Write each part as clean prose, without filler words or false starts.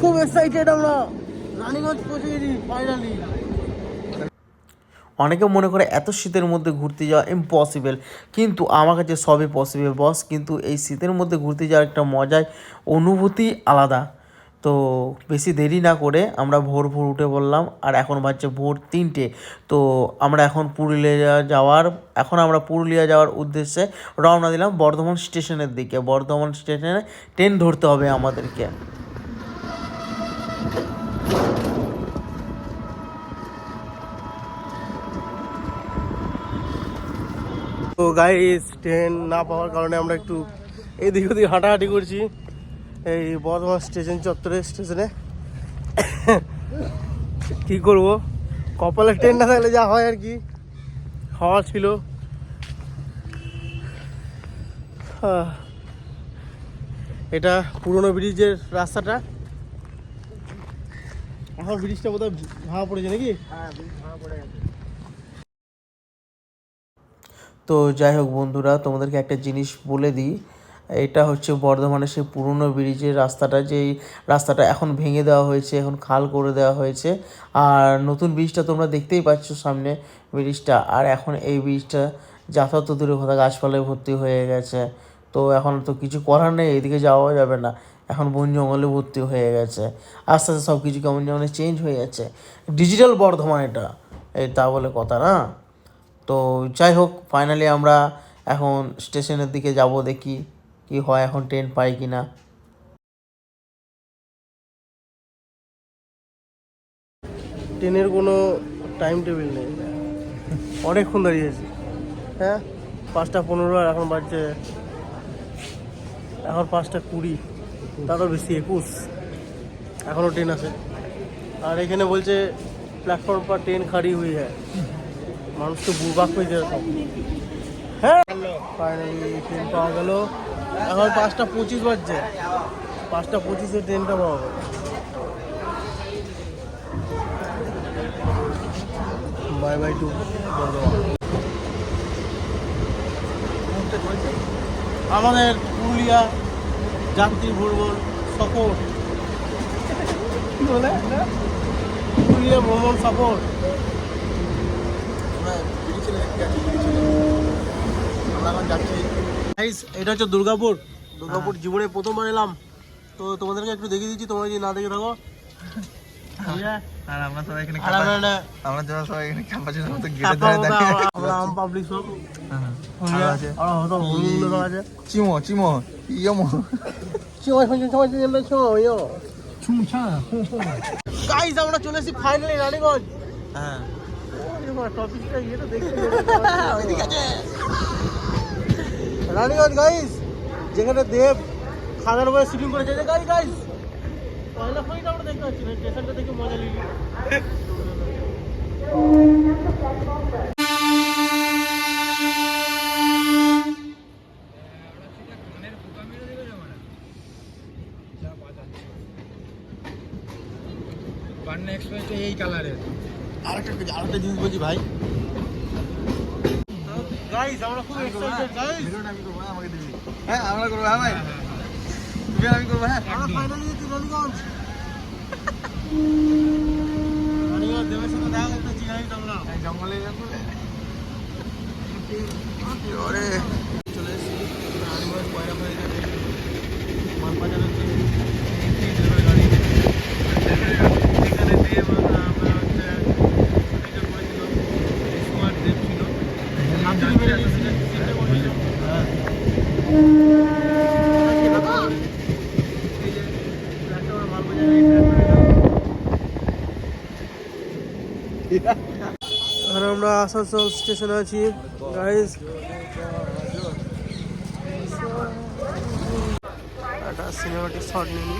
খুব এক্সাইটেড আমরা, রানীগঞ্জ পৌঁছে গেছি ফাইনালি। অনেকে মনে করে এত শীতের মধ্যে ঘুরতে যাওয়া ইম্পসিবল, কিন্তু আমার কাছে সবই পসিবল বস। কিন্তু এই শীতের মধ্যে ঘুরতে যাওয়ার একটা মজায় অনুভূতি আলাদা। তো বেশি দেরি না করে আমরা ভোর ভোর উঠে পড়লাম, আর এখন বাজছে ভোর 3টে। তো আমরা এখন আমরা পুরুলিয়া যাওয়ার উদ্দেশ্যে রওনা দিলাম বর্ধমান স্টেশনের দিকে। বর্ধমান স্টেশনে ট্রেন ধরতে হবে আমাদেরকে। তো গাইস, ট্রেন না পাওয়ার কারণে আমরা একটু এদিক ওদিক হাঁটাহাঁটি করছি এই বর্ধমান স্টেশনে। কি করব, কপালে ট্রেন না থাকলে যা হয় আর কি, হাওয়া ছিল। এটা পুরনো ব্রিজের রাস্তাটা, এখন ব্রিজটা বোধহয় ভাঙা পড়েছে নাকি? তো যাই হোক বন্ধুরা, তোমাদেরকে একটা জিনিস বলে দিই। এটা হচ্ছে বর্ধমানের সেই পুরনো ব্রিজের রাস্তাটা, যেই রাস্তাটা এখন ভেঙে দেওয়া হয়েছে, এখন খাল করে দেওয়া হয়েছে। আর নতুন ব্রিজটা তোমরা দেখতেই পাচ্ছ সামনে ব্রিজটা। আর এখন এই ব্রিজটা যাতায়াত দূরের কথা, গাছপালায় ভর্তি হয়ে গেছে। তো এখন তো কিছু করার নেই, এদিকে যাওয়া যাবে না, এখন বন জঙ্গলে ভর্তি হয়ে গেছে। আস্তে আস্তে সব কিছু কেমন যেমন চেঞ্জ হয়ে যাচ্ছে। ডিজিটাল বর্ধমান এটা, এই তা বলে কথা না। তো যাই হোক, ফাইনালি আমরা এখন স্টেশনের দিকে যাব, দেখি কি হয়, এখন ট্রেন পাই কি না। ট্রেনের কোনো টাইম টেবিল নেই, অনেকক্ষণ দাঁড়িয়ে আছি। হ্যাঁ, 5টা 15, আর এখন বাজছে, এখন 5টা 20, তারও বেশি 21, এখনও ট্রেন আছে। আর এখানে বলছে প্ল্যাটফর্ম পর ট্রেন খাড়ি হুই হ্যাঁ, মানুষ তো বুড়বাক হয়ে যায় সব। হ্যাঁ, ফাইনালি ট্রেন পাওয়া গেল। এখন 5টা 25 বাজছে, 5টা 25-এ ট্রেনটা পাওয়া গেল। Bye bye to Bardhaman. আমাদের পুরুলিয়া যাত্রী ভ্রমণ সফর, পুরুলিয়া ভ্রমণ সফর। এটা হচ্ছে দুর্গাপুর। জীবনে প্রথমবার এলাম, তো তোমাদেরকে একটু দেখিয়ে দিচ্ছি, তোমরা যদি না দেখে থাকো। আমরা সবাই এখানে আমরা চলে এসেছি ফাইনালি রানীগঞ্জ। রানীগঞ্জ গাইস, যেখানে দেব খাদার বয়ে শুটিং করেছে। গাইস পয়লা ফইটা আমরা দেখতে পাচ্ছি না, স্টেশনটা দেখে মজা নিলি। পান্না এক্সপ্রেসটা এই কালারের। আরেকটা জিনিস বলছি ভাই, গাইস আমরা খুব এক্সাইটেড। গাইস ভিডিওটা আমি করব, আমাকে দিবি। হ্যাঁ আমরা করব। হ্যাঁ ভাই, তুমি আমি করব। হ্যাঁ, আমরা ফাইনালি রানীগঞ্জ দেবের সাথে দেখা করতে চিনাই তোমরা জঙ্গলে চলে এসেছি রানীগঞ্জ পয়লা ফেরিতে। মালবাজার হচ্ছে গাড়ি, এখানে দেব আমরা হচ্ছে শুটিংটা করেছিল, সুমার দেব ছিল। এখন আমরা আসানসোল স্টেশনে আছি গাইস। একটা সিনেমাটিক শট নিয়ে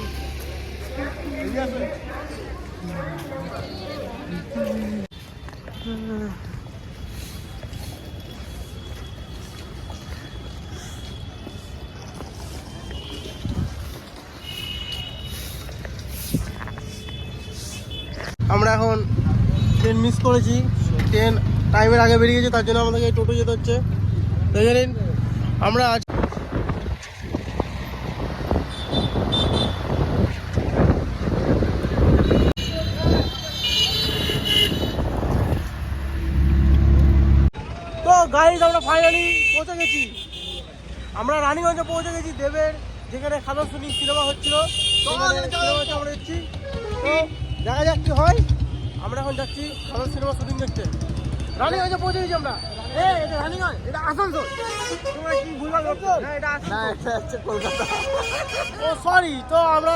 আমরা এখন ট্রেন মিস করেছি। ট্রেন টাইমের আগে বেরিয়ে গেছে, তার জন্য আমাদেরকে টোটো যেতে হচ্ছে। দেখে নিন, আমরা আজ গাইজ আমরা ফাইনালি পৌঁছে গেছি। আমরা রানীগঞ্জে পৌঁছে গেছি, দেবের যেখানে খাদান শুটিং সিনেমা হচ্ছিল সিনেমাতে আমরা যাচ্ছি। তো দেখা যাক কি হয়। আমরা এখন যাচ্ছি খাদান সিনেমা শুটিং দেখতে। রানীগঞ্জে পৌঁছে গেছি আমরা। এটা রানীগঞ্জ, এটা আসানসোল। তোমরা কি ভুলভাল করছো? এটা হচ্ছে কলকাতা। ও সরি, তো আমরা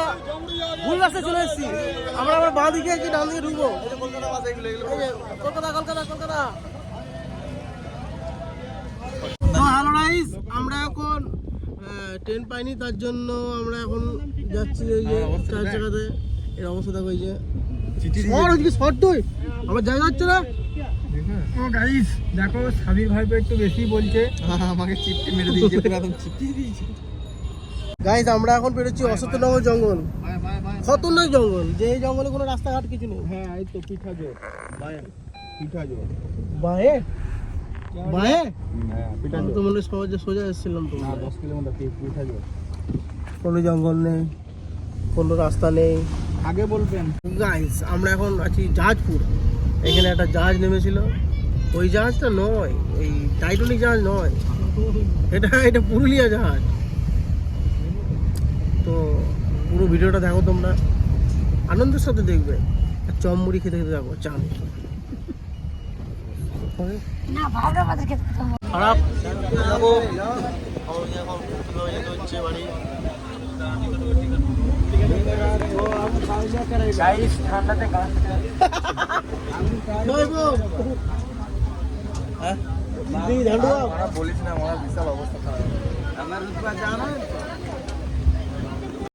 ভুল রাস্তায় চলে এসেছি। আমরা আমার বাঁ দিকে কি ডান দিকে ঢুকবো? কলকাতা কলকাতা কলকাতা। তো হ্যালো গাইস, আমরা এখন ট্রেন পাইনি, তার জন্য আমরা এখন যাচ্ছি এই যে চার জায়গাতে। এর অবস্থা দেখো, এই যে শর্ট তুই আমার জায়গা হচ্ছে না। ও গাইস দেখো, সাবির ভাই একটু বেশি বলছে, আমাকে চিপটি মেরে দিয়েছে, পুরো একদম চিপটি দিয়েছে। গাইস আমরা এখন বেরোচ্ছি অসত্যনগর জঙ্গল, খতরনাক জঙ্গল, যে এই জঙ্গলে কোনো রাস্তাঘাট কিছু নেই। হ্যাঁ এই তো পিঠাজো বায়ে, পিঠাজো বায়ে বায়ে হ্যাঁ আমি পিঠাজো তো মনে হয় সহজে সোজা এসেছিলাম। তো না 10 কিলোমিটার পিঠাজো। কোনো জঙ্গল নেই, কোনো রাস্তা নেই। আগে বলবেন। গাইস আমরা এখন আছি জাহাজপুর। এখানে একটা জাহাজ নেমেছিল, ওই জাহাজটা নয়, ওই টাইটানিক জাহাজ নয়, এটা পুরুলিয়া জাহাজ। তো পুরো ভিডিওটা দেখো তোমরা, আনন্দের সাথে দেখবে, আর চমমুড়ি খেতে খেতে দেখো। চান খারাপ দেখো, আমাকে এখন যেতে হচ্ছে বাড়ি। গাইস ঠান্ডাতে গাছ বলিস না, আমার বিশাল অবস্থা খারাপ। আমার রূপা জানো